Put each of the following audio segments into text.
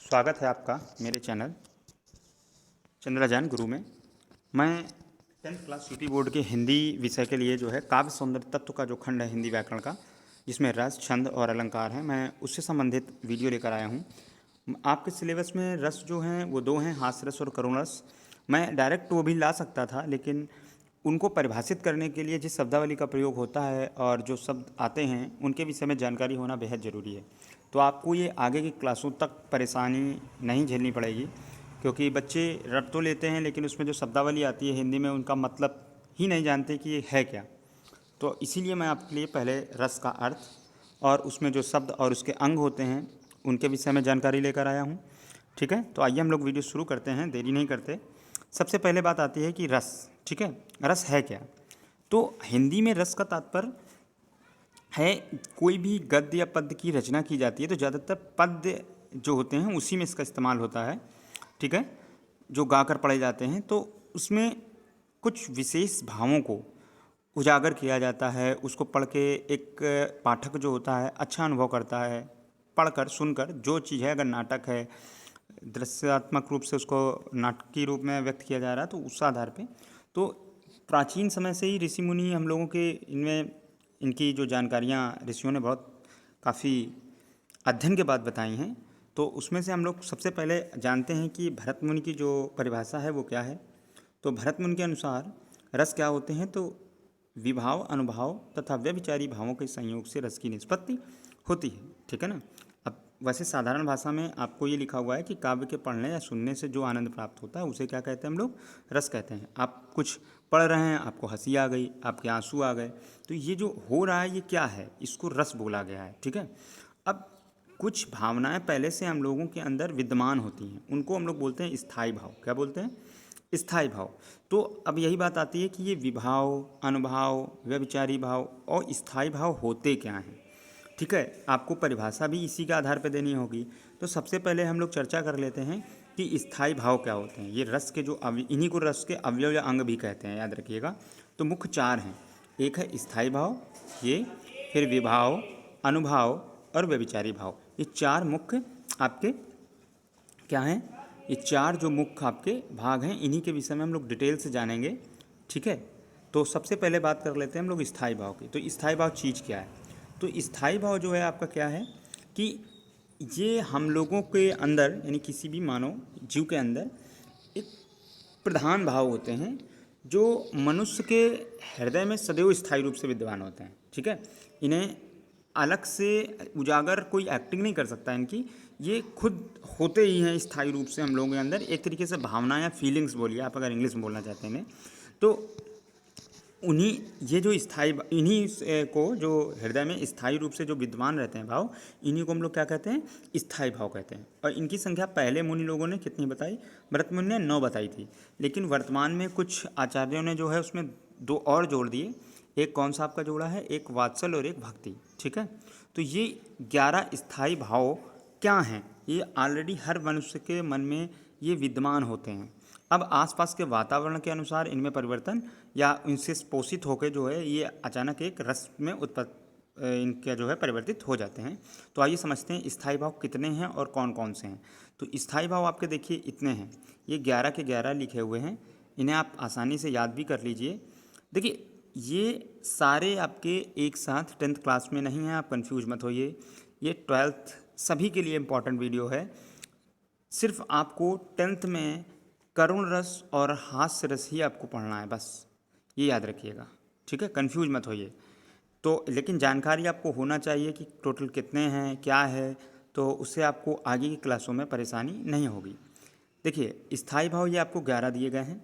स्वागत है आपका मेरे चैनल चंद्रजान गुरु में। मैं 10th क्लास यूपी बोर्ड के हिंदी विषय के लिए जो है काव्य सौंदर्य तत्व का जो खंड है हिंदी व्याकरण का, जिसमें रस, छंद और अलंकार है, मैं उससे संबंधित वीडियो लेकर आया हूँ। आपके सिलेबस में रस जो हैं वो दो हैं, हास्य रस और करुण रस। मैं डायरेक्ट वो भी ला सकता था, लेकिन उनको परिभाषित करने के लिए जिस शब्दावली का प्रयोग होता है और जो शब्द आते हैं उनके विषय में जानकारी होना बेहद ज़रूरी है। तो आपको ये आगे की क्लासों तक परेशानी नहीं झेलनी पड़ेगी, क्योंकि बच्चे रट तो लेते हैं लेकिन उसमें जो शब्दावली आती है हिंदी में उनका मतलब ही नहीं जानते कि ये है क्या। तो इसीलिए मैं आपके लिए पहले रस का अर्थ और उसमें जो शब्द और उसके अंग होते हैं उनके विषय में जानकारी लेकर आया हूँ। ठीक है, तो आइए हम लोग वीडियो शुरू करते हैं, देरी नहीं करते। सबसे पहले बात आती है कि रस, ठीक है, रस है क्या। तो हिंदी में रस का तात्पर्य है कोई भी गद्य या पद्य की रचना की जाती है तो ज़्यादातर पद्य जो होते हैं उसी में इसका इस्तेमाल होता है। ठीक है, जो गाकर पढ़े जाते हैं तो उसमें कुछ विशेष भावों को उजागर किया जाता है। उसको पढ़ के एक पाठक जो होता है अच्छा अनुभव करता है, पढ़कर सुनकर। जो चीज़ है, अगर नाटक है, दृश्यात्मक रूप से उसको नाटकीय रूप में व्यक्त किया जा रहा है तो उस आधार पे तो प्राचीन समय से ही ऋषि मुनि हम लोगों के इनमें इनकी जो जानकारियाँ ऋषियों ने बहुत काफ़ी अध्ययन के बाद बताई हैं। तो उसमें से हम लोग सबसे पहले जानते हैं कि भरत मुनि की जो परिभाषा है वो क्या है। तो भरत मुनि के अनुसार रस क्या होते हैं, तो विभाव, अनुभाव तथा व्यभिचारी भावों के संयोग से रस की निष्पत्ति होती है। ठीक है ना। अब वैसे साधारण भाषा में आपको ये लिखा हुआ है कि काव्य के पढ़ने या सुनने से जो आनंद प्राप्त होता है उसे क्या कहते हैं हम लोग, रस कहते हैं। आप कुछ पढ़ रहे हैं, आपको हंसी आ गई, आपके आंसू आ गए, तो ये जो हो रहा है ये क्या है, इसको रस बोला गया है। ठीक है। अब कुछ भावनाएं पहले से हम लोगों के अंदर विद्यमान होती हैं, उनको हम लोग बोलते हैं स्थायी भाव। क्या बोलते हैं? स्थायी भाव। तो अब यही बात आती है कि ये विभाव, अनुभाव, व्यभिचारी भाव और स्थायी भाव होते क्या हैं। ठीक है, आपको परिभाषा भी इसी के आधार पर देनी होगी। तो सबसे पहले हम लोग चर्चा कर लेते हैं कि स्थायी भाव क्या होते हैं। ये रस के जो इन्हीं को रस के अवयव या अंग भी कहते हैं, याद रखिएगा। तो मुख्य चार हैं। एक है स्थायी भाव, ये, फिर विभाव, अनुभाव और व्यभिचारी भाव। ये चार मुख्य आपके क्या हैं, ये चार जो मुख्य आपके भाग हैं, इन्हीं के विषय में हम लोग डिटेल से जानेंगे। ठीक है। तो सबसे पहले बात कर लेते हैं हम लोग स्थायी भाव की। तो स्थायी भाव चीज़ क्या है? तो स्थायी भाव जो है आपका क्या है कि ये हम लोगों के अंदर यानी किसी भी मानव जीव के अंदर एक प्रधान भाव होते हैं जो मनुष्य के हृदय में सदैव स्थायी रूप से विद्यमान होते हैं। ठीक है। इन्हें अलग से उजागर कोई एक्टिंग नहीं कर सकता इनकी, ये खुद होते ही हैं स्थायी रूप से हम लोगों के अंदर। एक तरीके से भावना या फीलिंग्स बोलिए आप, अगर इंग्लिश में बोलना चाहते हैं तो उन्हीं ये जो इन्हीं को जो हृदय में स्थायी रूप से जो विद्यमान रहते हैं भाव, इन्हीं को हम लोग क्या कहते हैं, स्थायी भाव कहते हैं। और इनकी संख्या पहले मुनि लोगों ने कितनी बताई? भरत मुनि ने 9 बताई थी, लेकिन वर्तमान में कुछ आचार्यों ने जो है उसमें 2 और जोड़ दिए। एक कौन सा आपका जोड़ा है? एक वात्सल और एक भक्ति। ठीक है। तो ये 11 स्थायी भाव क्या हैं? ये ऑलरेडी हर मनुष्य के मन में ये विद्यमान होते हैं। अब आसपास के वातावरण के अनुसार इनमें परिवर्तन या इनसे पोषित होकर जो है ये अचानक एक रस में इनके जो है परिवर्तित हो जाते हैं। तो आइए समझते हैं स्थायी भाव कितने हैं और कौन कौन से हैं। तो स्थायी भाव आपके देखिए इतने हैं, ये 11 के 11 लिखे हुए हैं। इन्हें आप आसानी से याद भी कर लीजिए। देखिए ये सारे आपके एक साथ 10th क्लास में नहीं हैं, आप कंफ्यूज मत होइए। ये 12th सभी के लिए इम्पॉर्टेंट वीडियो है। सिर्फ आपको 10th में करुण रस और हास्य रस ही आपको पढ़ना है, बस ये याद रखिएगा। ठीक है, कंफ्यूज मत होइए। तो लेकिन जानकारी आपको होना चाहिए कि टोटल कितने हैं, क्या है, तो उससे आपको आगे की क्लासों में परेशानी नहीं होगी। देखिए स्थायी भाव ये आपको 11 दिए गए हैं।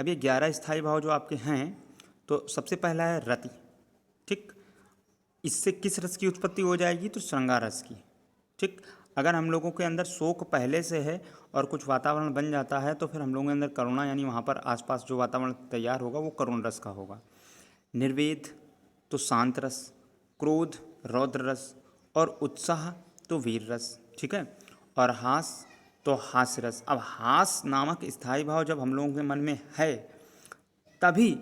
अब ये 11 स्थायी भाव जो आपके हैं, तो सबसे पहला है रति। ठीक, इससे किस रस की उत्पत्ति हो जाएगी? तो श्रृंगार रस की। ठीक, अगर हम लोगों के अंदर शोक पहले से है और कुछ वातावरण बन जाता है तो फिर हम लोगों के अंदर करुणा यानी वहाँ पर आसपास जो वातावरण तैयार होगा वो करुण रस का होगा। निर्वेद तो शांत रस, क्रोध रौद्र रस और उत्साह तो वीर रस। ठीक है। और हास तो हास्य रस। अब हास नामक स्थायी भाव जब हम लोगों के मन में है तभी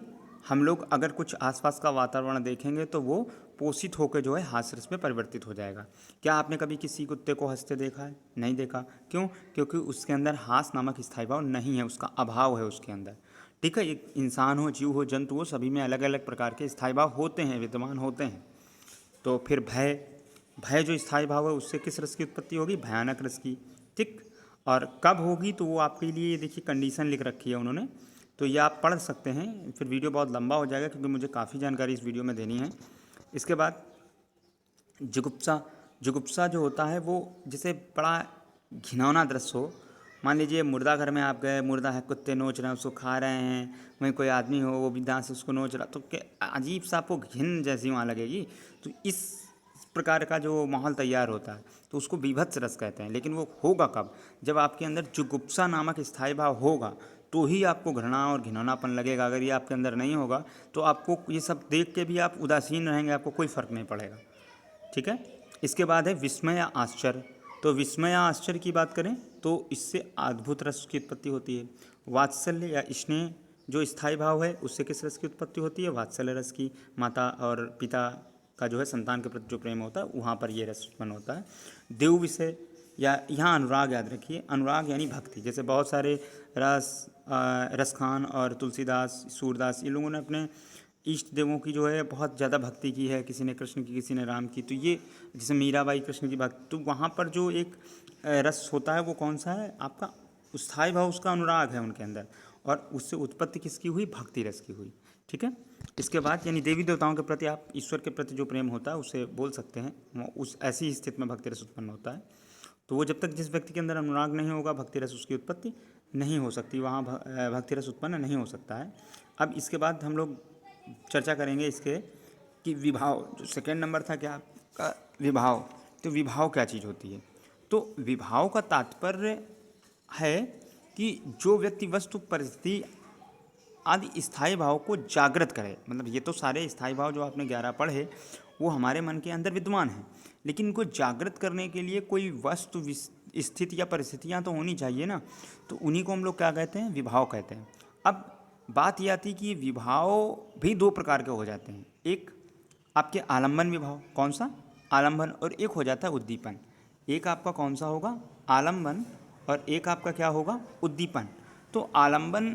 हम लोग अगर कुछ आसपास का वातावरण देखेंगे तो वो पोषित होकर जो है हास्य रस में परिवर्तित हो जाएगा। क्या आपने कभी किसी कुत्ते को हंसते देखा है? नहीं देखा। क्यों? क्योंकि उसके अंदर हास्य नामक स्थायी भाव नहीं है, उसका अभाव है उसके अंदर। ठीक है, एक इंसान हो, जीव हो, जंतु हो, सभी में अलग अलग प्रकार के स्थायी भाव होते हैं, विद्यमान होते हैं। तो फिर भय, भय जो स्थायी भाव है उससे किस रस की उत्पत्ति होगी? भयानक रस की। ठीक, और कब होगी तो वो आपके लिए देखिए कंडीशन लिख रखी है उन्होंने, तो ये आप पढ़ सकते हैं। फिर वीडियो बहुत लंबा हो जाएगा क्योंकि मुझे काफ़ी जानकारी इस वीडियो में देनी है। इसके बाद जुगुप्सा, जुगुप्सा जो होता है वो जैसे बड़ा घिनौना दृश्य हो। मान लीजिए मुर्दा घर में आप गए, मुर्दा है, कुत्ते नोच रहे हैं, उसको खा रहे हैं, वहीं कोई आदमी हो वो भी दांत से उसको नोच रहा, तो क्या अजीब सा आपको घिन जैसी वहाँ लगेगी। तो इस प्रकार का जो माहौल तैयार होता है तो उसको बीभत्स रस कहते हैं। लेकिन वो होगा कब? जब आपके अंदर जुगुप्सा नामक स्थायी भाव होगा तो ही आपको घृणा और घिनौनापन लगेगा। अगर ये आपके अंदर नहीं होगा तो आपको ये सब देख के भी आप उदासीन रहेंगे, आपको कोई फर्क नहीं पड़ेगा। ठीक है, इसके बाद है विस्मय या आश्चर्य। तो विस्मय या आश्चर्य की बात करें तो इससे अद्भुत रस की उत्पत्ति होती है। वात्सल्य या स्नेह जो स्थायी भाव है उससे किस रस की उत्पत्ति होती है? वात्सल्य रस की। माता और पिता का जो है संतान के प्रति जो प्रेम होता है वहाँ पर ये रस उत्पन्न होता है। देव विषय या यहाँ अनुराग याद रखिए, अनुराग यानी भक्ति। जैसे बहुत सारे रसखान और तुलसीदास, सूरदास, ये लोगों ने अपने इष्ट देवों की जो है बहुत ज़्यादा भक्ति की है। किसी ने कृष्ण की, किसी ने राम की। तो ये जैसे मीराबाई कृष्ण की भक्ति, तो वहाँ पर जो एक रस होता है वो कौन सा है? आपका स्थायी भाव, उसका अनुराग है उनके अंदर, और उससे उत्पत्ति किसकी हुई? भक्ति रस की हुई। ठीक है, इसके बाद यानी देवी देवताओं के प्रति, आप ईश्वर के प्रति जो प्रेम होता है उसे बोल सकते हैं, उस ऐसी स्थिति में भक्ति रस उत्पन्न होता है। तो वो जब तक जिस व्यक्ति के अंदर अनुराग नहीं होगा भक्ति रस उसकी उत्पत्ति नहीं हो सकती, वहाँ भक्ति रस उत्पन्न नहीं हो सकता है। अब इसके बाद हम लोग चर्चा करेंगे इसके कि विभाव, जो सेकेंड नंबर था क्या आपका? विभाव। तो विभाव क्या चीज़ होती है? तो विभाव का तात्पर्य है कि जो व्यक्ति वस्तु, परिस्थिति आदि स्थायी भाव को जागृत करे। मतलब ये तो सारे स्थायी भाव जो आपने 11 पढ़े वो हमारे मन के अंदर विद्यमान हैं, लेकिन इनको जागृत करने के लिए कोई वस्तु, स्थिति या परिस्थितियाँ तो होनी चाहिए ना। तो उन्हीं को हम लोग क्या कहते हैं? विभाव कहते हैं। अब बात यह आती कि विभाव भी दो प्रकार के हो जाते हैं। एक आपके आलम्बन विभाव, कौन सा? आलम्बन, और एक हो जाता है उद्दीपन। एक आपका कौन सा होगा? आलम्बन, और एक आपका क्या होगा? उद्दीपन। तो आलम्बन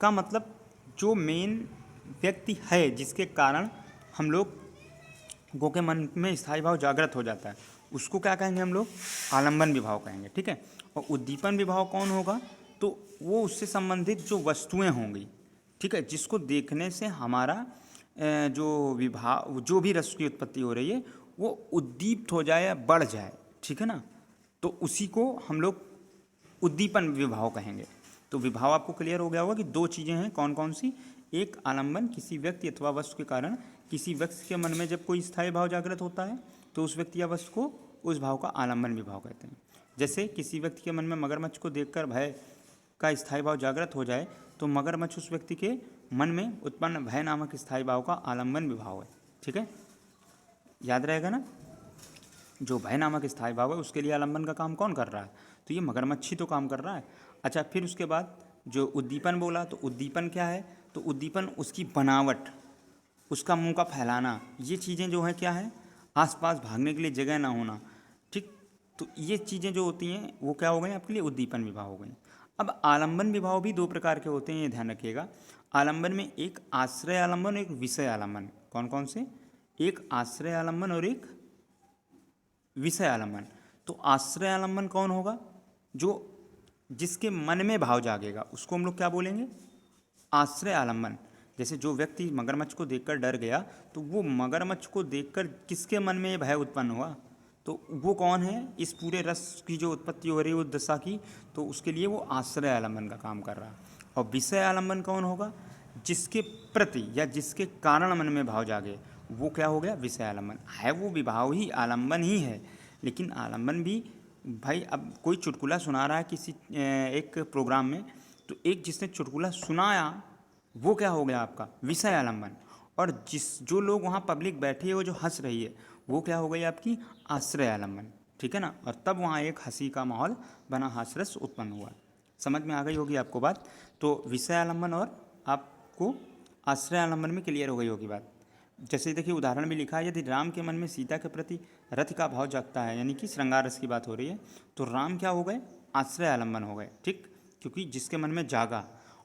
का मतलब जो मेन व्यक्ति है जिसके कारण हम लोग गो के मन में स्थायी भाव जागृत हो जाता है, उसको क्या कहेंगे हम लोग? आलम्बन विभाव कहेंगे। ठीक है, और उद्दीपन विभाव कौन होगा? तो वो उससे संबंधित जो वस्तुएं होंगी, ठीक है, जिसको देखने से हमारा जो विभाव, जो भी रस की उत्पत्ति हो रही है वो उद्दीप्त हो जाए या बढ़ जाए। ठीक है ना, तो उसी को हम लोग उद्दीपन विभाव कहेंगे। तो विभाव आपको क्लियर हो गया होगा कि दो चीज़ें हैं, कौन कौन सी? एक आलम्बन, किसी व्यक्ति अथवा वस्तु के कारण किसी व्यक्ति के मन में जब कोई स्थायी भाव जागृत होता है तो उस व्यक्ति या वस्तु को, उस भाव का आलम्बन विभाव कहते हैं। जैसे किसी व्यक्ति के मन में मगरमच्छ को देखकर भय का स्थायी भाव जागृत हो जाए तो मगरमच्छ उस व्यक्ति के मन में उत्पन्न भय नामक स्थायी भाव का आलम्बन विभाव है। ठीक है, याद रहेगा ना? जो भय नामक स्थायी भाव है उसके लिए आलम्बन का काम कौन कर रहा है? तो ये मगरमच्छ ही तो काम कर रहा है। अच्छा, फिर उसके बाद जो उद्दीपन बोला, तो उद्दीपन क्या है? तो उद्दीपन उसकी बनावट, उसका मुंह का फैलाना, ये चीज़ें जो हैं क्या है? आसपास भागने के लिए जगह ना होना। ठीक, तो ये चीज़ें जो होती हैं वो क्या हो गई आपके लिए? उद्दीपन विभाव हो गई। अब आलम्बन विभाव भी दो प्रकार के होते हैं, ये ध्यान रखिएगा। आलम्बन में एक आश्रय आलम्बन, एक विषय आलम्बन। कौन कौन से? एक आश्रय आलम्बन और एक विषय आलम्बन। तो आश्रय आलम्बन कौन होगा? जो जिसके मन में भाव जागेगा उसको हम लोग क्या बोलेंगे? आश्रय आलम्बन। जैसे जो व्यक्ति मगरमच्छ को देखकर डर गया तो वो मगरमच्छ को देखकर किसके मन में ये भय उत्पन्न हुआ? तो वो कौन है? इस पूरे रस की जो उत्पत्ति हो रही है उस दशा की, तो उसके लिए वो आश्रय आलम्बन का काम कर रहा है। और विषय आलम्बन कौन होगा? जिसके प्रति या जिसके कारण मन में भाव जागे, वो क्या हो गया? विषय आलम्बन। है वो विभाव ही, आलम्बन ही है, लेकिन आलम्बन भी भाई, अब कोई चुटकुला सुना रहा है किसी एक प्रोग्राम में, तो एक जिसने चुटकुला सुनाया वो क्या हो गया आपका? विषय आलम्बन। और जो लोग वहाँ पब्लिक बैठी है वो जो हंस रही है वो क्या हो गई आपकी? आश्रय आलम्बन। ठीक है ना, और तब वहाँ एक हंसी का माहौल बना, हास्यरस उत्पन्न हुआ। समझ में आ गई होगी आपको बात? तो विषय आलम्बन और आपको आश्रय आलम्बन में क्लियर हो गई होगी बात। जैसे देखिए उदाहरण भी लिखा है, यदि राम के मन में सीता के प्रति रथ का भाव जगता है, यानी कि श्रृंगार रस की बात हो रही है, तो राम क्या हो गए, आश्रय आलम्बन हो गए। ठीक, क्योंकि जिसके मन में जागा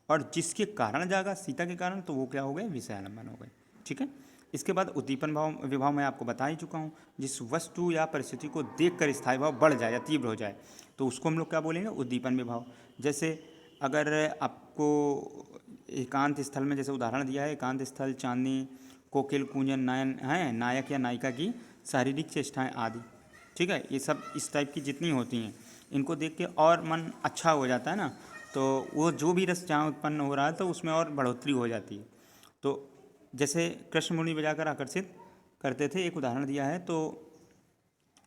और जिसके कारण जागा, सीता के कारण, तो वो क्या हो गए, विषय आलम्बन हो गए। ठीक है। इसके बाद उद्दीपन भाव विभाव मैं आपको बता ही चुका हूँ, जिस वस्तु या परिस्थिति को देखकर स्थायी भाव बढ़ जाए या तीव्र हो जाए तो उसको हम लोग क्या बोलेंगे, उद्दीपन विभाव। जैसे अगर आपको एकांत स्थल में, जैसे उदाहरण दिया है, एकांत स्थल, चांदनी, कोकिल कूंजन, नयन है, नायक या नायिका की शारीरिक चेष्टाएं आदि, ठीक है, ये सब इस टाइप की जितनी होती हैं, इनको देख के और मन अच्छा हो जाता है ना, तो वो जो भी रस जहाँ उत्पन्न हो रहा है तो उसमें और बढ़ोतरी हो जाती है। तो जैसे कृष्ण मुरली बजाकर आकर्षित करते थे, एक उदाहरण दिया है, तो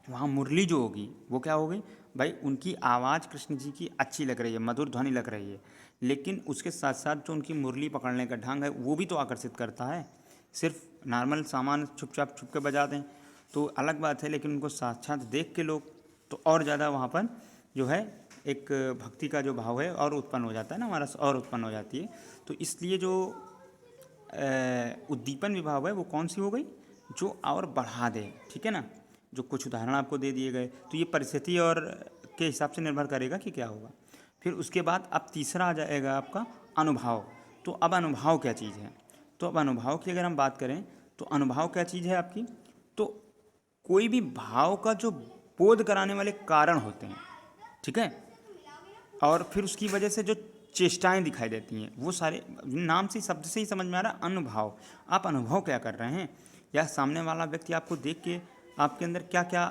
वहाँ मुरली जो होगी वो क्या होगी भाई, उनकी आवाज़ कृष्ण जी की अच्छी लग रही है, मधुर ध्वनि लग रही है, लेकिन उसके साथ साथ जो उनकी मुरली पकड़ने का ढंग है वो भी तो आकर्षित करता है। सिर्फ नॉर्मल सामान चुपचाप छुप के बजा दें तो अलग बात है, लेकिन उनको साक्षात देख के लोग तो और ज़्यादा वहाँ पर जो है एक भक्ति का जो भाव है और उत्पन्न हो जाता है ना, हमारा और उत्पन्न हो जाती है। तो इसलिए जो उद्दीपन विभाव है वो कौन सी हो गई, जो और बढ़ा दे। ठीक है ना, जो कुछ उदाहरण आपको दे दिए गए, तो ये परिस्थिति और के हिसाब से निर्भर करेगा कि क्या होगा। फिर उसके बाद अब तीसरा आ जाएगा आपका अनुभव। तो अब अनुभव क्या चीज़ है, तो अब अनुभव की अगर हम बात करें तो अनुभव क्या चीज़ है आपकी, तो कोई भी भाव का जो बोध कराने वाले कारण होते हैं, ठीक है, और फिर उसकी वजह से जो चेष्टाएं दिखाई देती हैं, वो सारे नाम से, शब्द से ही समझ में आ रहा है अनुभव। आप अनुभव क्या कर रहे हैं, या सामने वाला व्यक्ति आपको देख के आपके अंदर क्या क्या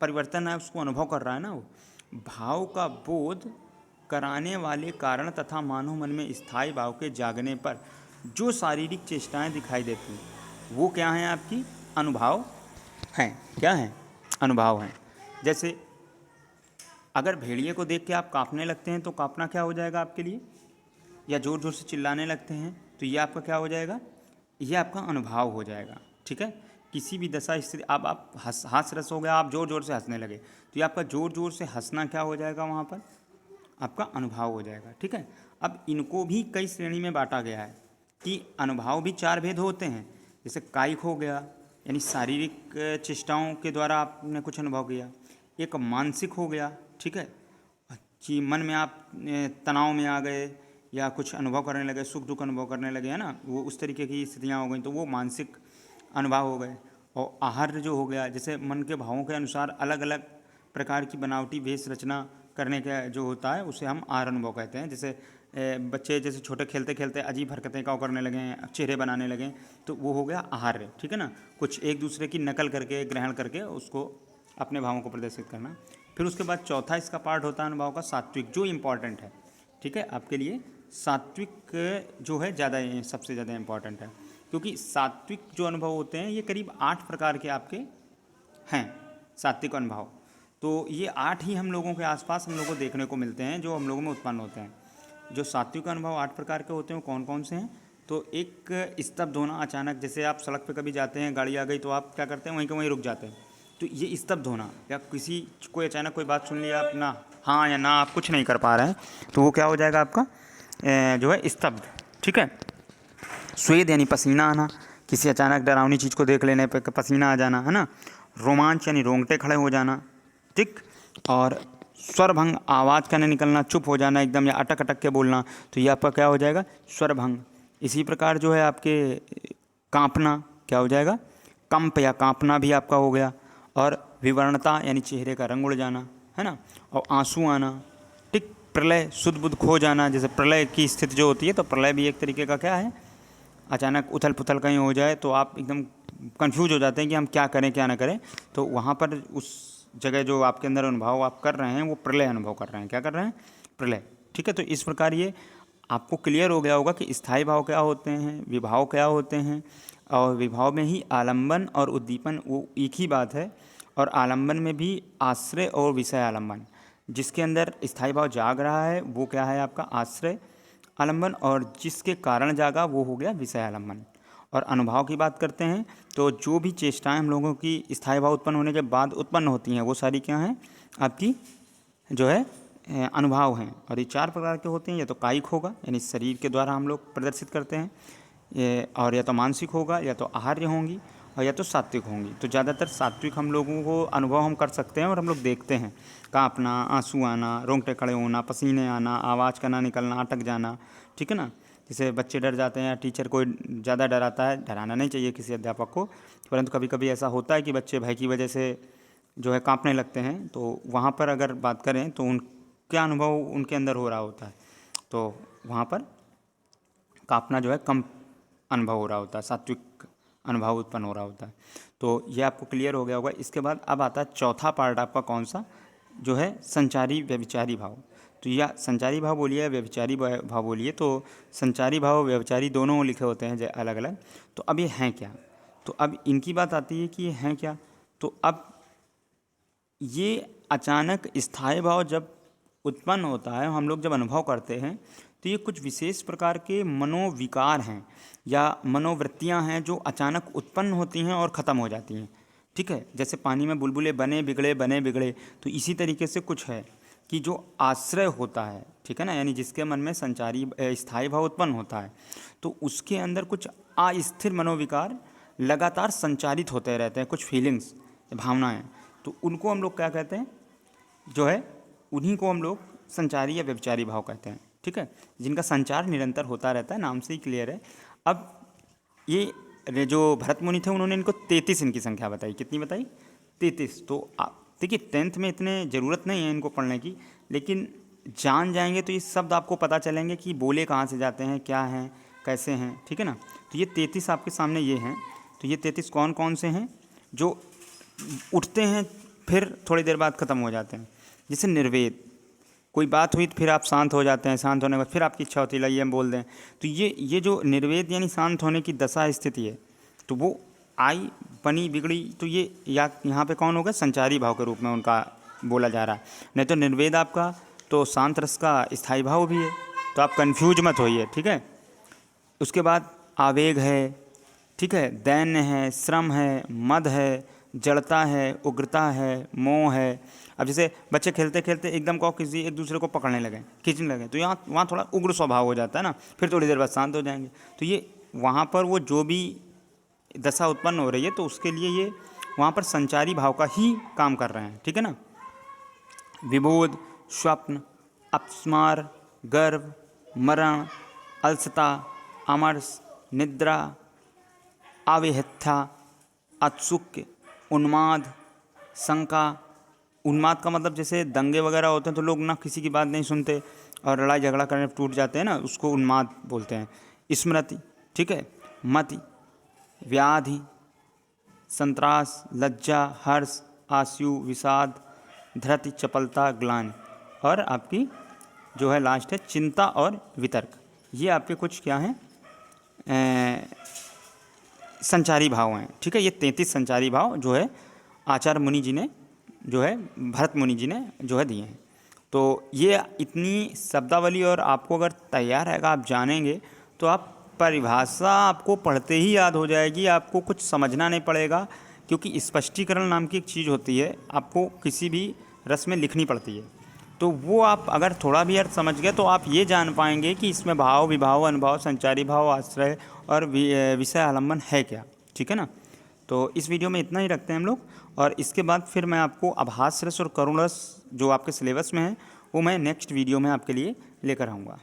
परिवर्तन है उसको अनुभव कर रहा है ना। वो भाव का बोध कराने वाले कारण तथा मानव मन में स्थायी भाव के जागने पर जो शारीरिक चेष्टाएं दिखाई देती हैं वो क्या हैं, आपकी अनुभव हैं। क्या हैं, अनुभव हैं। जैसे अगर भेड़िए को देख के आप कांपने लगते हैं तो कांपना क्या हो जाएगा आपके लिए, या ज़ोर ज़ोर से चिल्लाने लगते हैं तो ये आपका क्या हो जाएगा, ये आपका अनुभव हो जाएगा। ठीक है, किसी भी दशा स्थिति, अब आप हास रस हो गया, आप ज़ोर ज़ोर से हंसने लगे तो ये आपका ज़ोर ज़ोर से हंसना क्या हो जाएगा, वहाँ पर आपका अनुभव हो जाएगा। ठीक है, अब इनको भी कई श्रेणी में बांटा गया है कि अनुभव भी चार भेद होते हैं। जैसे कायिक हो गया, यानी शारीरिक चेष्टाओं के द्वारा आपने कुछ अनुभव किया। एक मानसिक हो गया, ठीक है, कि मन में आप तनाव में आ गए या कुछ अनुभव करने लगे, सुख दुख अनुभव करने लगे, है ना, वो उस तरीके की स्थितियाँ हो गई तो वो मानसिक अनुभव हो गए। और आहार जो हो गया, जैसे मन के भावों के अनुसार अलग अलग प्रकार की बनावटी वेश रचना करने का जो होता है उसे हम आहार अनुभव कहते हैं। जैसे बच्चे जैसे छोटे खेलते खेलते अजीब हरकतें का करने लगें, चेहरे बनाने लगें, तो वो हो गया आहार्य। ठीक है ना, कुछ एक दूसरे की नकल करके, ग्रहण करके उसको अपने भावों को प्रदर्शित करना। फिर उसके बाद चौथा इसका पार्ट होता है अनुभव का सात्विक, जो इम्पॉर्टेंट है। ठीक है, आपके लिए सात्विक जो है ज़्यादा, सबसे ज़्यादा इम्पॉर्टेंट है, क्योंकि सात्विक जो अनुभव होते हैं ये करीब 8 प्रकार के आपके हैं सात्विक अनुभव। तो ये 8 ही हम लोगों के आसपास हम लोगों को देखने को मिलते हैं, जो हम लोगों में उत्पन्न होते हैं। जो सात्विक अनुभव 8 प्रकार के होते हैं वो कौन कौन से हैं, तो एक स्तब्ध होना अचानक, जैसे आप सड़क पे कभी जाते हैं, गाड़ी आ गई तो आप क्या करते हैं, वहीं के वहीं रुक जाते हैं, तो ये स्तब्ध होना, या किसी कोई अचानक कोई बात सुन लिया आप ना हाँ या ना आप कुछ नहीं कर पा रहे हैं, तो वो क्या हो जाएगा आपका जो है स्तब्ध। ठीक है, स्वेद यानी पसीना आना, किसी अचानक डरावनी चीज़ को देख लेने पर पसीना आ जाना, है ना। रोमांच यानी रोंगटे खड़े हो जाना, ठीक। और स्वरभंग, आवाज़ का नहीं निकलना, चुप हो जाना एकदम, या अटक अटक के बोलना, तो ये आपका क्या हो जाएगा, स्वरभंग। इसी प्रकार जो है आपके कांपना क्या हो जाएगा, कंप या कांपना भी आपका हो गया। और विवर्णता यानी चेहरे का रंग उड़ जाना, है ना, और आंसू आना, ठीक। प्रलय, शुद्ध बुद्ध खो जाना, जैसे प्रलय की स्थिति जो होती है, तो प्रलय भी एक तरीके का क्या है, अचानक उथल पुथल कहीं हो जाए तो आप एकदम कंफ्यूज हो जाते हैं कि हम क्या करें क्या ना करें, तो वहाँ पर उस जगह जो आपके अंदर अनुभव आप कर रहे हैं वो प्रलय अनुभव कर रहे हैं, क्या कर रहे हैं, प्रलय। ठीक है, तो इस प्रकार ये आपको क्लियर हो गया होगा कि स्थायी भाव क्या होते हैं, विभाव क्या होते हैं, और विभाव में ही आलंबन और उद्दीपन वो एक ही बात है, और आलंबन में भी आश्रय और विषय आलंबन। जिसके अंदर स्थायी भाव जाग रहा है वो क्या है आपका आश्रय आलंबन, और जिसके कारण जागा वो हो गया विषय आलंबन। और अनुभव की बात करते हैं तो जो भी चेष्टाएं हम लोगों की स्थायी भाव उत्पन्न होने के बाद उत्पन्न होती हैं वो सारी क्या हैं आपकी जो है अनुभव हैं। और ये 4 प्रकार के होते हैं, या तो कायिक होगा यानी शरीर के द्वारा हम लोग प्रदर्शित करते हैं, और या तो मानसिक होगा, या तो आहार्य होंगी, और या तो सात्विक होंगी। तो ज़्यादातर सात्विक हम लोगों को अनुभव हम कर सकते हैं और हम लोग देखते हैं। कांपना, आंसू आना, रोंगटे खड़े होना, पसीने आना, आवाज़ का ना निकलना, अटक जाना, ठीक है ना। जैसे बच्चे डर जाते हैं या टीचर कोई ज़्यादा डराता है, डराना नहीं चाहिए किसी अध्यापक को, परंतु कभी कभी ऐसा होता है कि बच्चे भय की वजह से जो है कांपने लगते हैं। तो वहाँ पर अगर बात करें तो क्या अनुभव उनके अंदर हो रहा होता है, तो वहाँ पर कांपना जो है कम अनुभव हो रहा होता है, सात्विक अनुभव उत्पन्न हो रहा होता है। तो ये आपको क्लियर हो गया होगा। इसके बाद अब आता है चौथा पार्ट आपका कौन सा, जो है संचारी व्यभिचारी भाव। तो या संचारी भाव बोलिए या व्यभिचारी भाव बोलिए, तो संचारी भाव व्यभिचारी दोनों लिखे होते हैं अलग अलग। तो अब ये हैं क्या, तो अब इनकी बात आती है कि ये हैं क्या। तो अब ये अचानक स्थायी भाव जब उत्पन्न होता है, हम लोग जब अनुभव करते हैं, तो ये कुछ विशेष प्रकार के मनोविकार हैं या मनोवृत्तियां हैं जो अचानक उत्पन्न होती हैं और ख़त्म हो जाती हैं, ठीक है। जैसे पानी में बुलबुले बने बिगड़े, तो इसी तरीके से कुछ है कि जो आश्रय होता है, ठीक है ना, यानी जिसके मन में संचारी स्थायी भाव उत्पन्न होता है, तो उसके अंदर कुछ अस्थिर मनोविकार लगातार संचारित होते रहते हैं, कुछ फीलिंग्स, भावनाएँ। तो उनको हम लोग क्या कहते हैं, जो है उन्हीं को हम लोग संचारी या व्यभिचारी भाव कहते हैं, ठीक है, जिनका संचार निरंतर होता रहता है, नाम से ही क्लियर है। अब ये जो भरत मुनि थे, उन्होंने इनको 33 इनकी संख्या बताई। कितनी बताई? 33। तो देखिए 10th में इतने ज़रूरत नहीं है इनको पढ़ने की, लेकिन जान जाएंगे तो ये शब्द आपको पता चलेंगे कि बोले कहाँ से जाते हैं, क्या हैं, कैसे हैं, ठीक है ना। तो ये 33 आपके सामने ये हैं। तो ये 33 कौन कौन से हैं जो उठते हैं फिर थोड़ी देर बाद ख़त्म हो जाते हैं। जैसे निर्वेद, कोई बात हुई तो फिर आप शांत हो जाते हैं, शांत होने के बाद फिर आपकी इच्छा होती है लाइए हम बोल दें। तो ये जो निर्वेद यानी शांत होने की दशा स्थिति है, तो वो आई, बनी, बिगड़ी, तो ये यहाँ पे कौन होगा, संचारी भाव के रूप में उनका बोला जा रहा है। नहीं तो निर्वेद आपका तो शांत रस का स्थायी भाव भी है, तो आप कन्फ्यूज मत होइए, ठीक है। उसके बाद आवेग है, ठीक है, दैन्य है, श्रम है, मद है, जड़ता है, उग्रता है, मोह है। अब जैसे बच्चे खेलते खेलते एकदम को किसी एक दूसरे को पकड़ने लगे, खींचने लगे, तो वहाँ थोड़ा उग्र स्वभाव हो जाता है ना, फिर थोड़ी देर बाद शांत हो जाएंगे। तो ये वहाँ पर वो जो भी दशा उत्पन्न हो रही है, तो उसके लिए ये वहाँ पर संचारी भाव का ही काम कर रहे हैं, ठीक है ना। विबोध, स्वप्न, अपस्मार, गर्व, मरण, अलसता, अमरस, निद्रा, आवेहत्था, औत्सुक्य, उन्माद, शंका। उन्माद का मतलब जैसे दंगे वगैरह होते हैं तो लोग ना किसी की बात नहीं सुनते और लड़ाई झगड़ा करने टूट जाते हैं ना, उसको उन्माद बोलते हैं। स्मृति, ठीक है, मति, व्याधि, संत्रास, लज्जा, हर्ष, आशु, विषाद, धृति, चपलता, ग्लानि, और आपकी जो है लास्ट है चिंता और वितर्क। ये आपके कुछ क्या हैं, संचारी भाव हैं, ठीक है। ये 33 संचारी भाव जो है आचार्य मुनि जी ने, जो है भरत मुनि जी ने जो है दिए हैं। तो ये इतनी शब्दावली और आपको अगर तैयार रहेगा, आप जानेंगे, तो आप परिभाषा आपको पढ़ते ही याद हो जाएगी, आपको कुछ समझना नहीं पड़ेगा, क्योंकि स्पष्टीकरण नाम की एक चीज़ होती है, आपको किसी भी रस में लिखनी पड़ती है। तो वो आप अगर थोड़ा भी अर्थ समझ गए तो आप ये जान पाएंगे कि इसमें भाव, विभाव, अनुभाव, संचारी भाव, आश्रय और विषय आलम्बन है क्या, ठीक है ना। तो इस वीडियो में इतना ही रखते हैं हम लोग, और इसके बाद फिर मैं आपको आभास रस और करुण रस जो आपके सिलेबस में है वो मैं नेक्स्ट वीडियो में आपके लिए लेकर आऊँगा।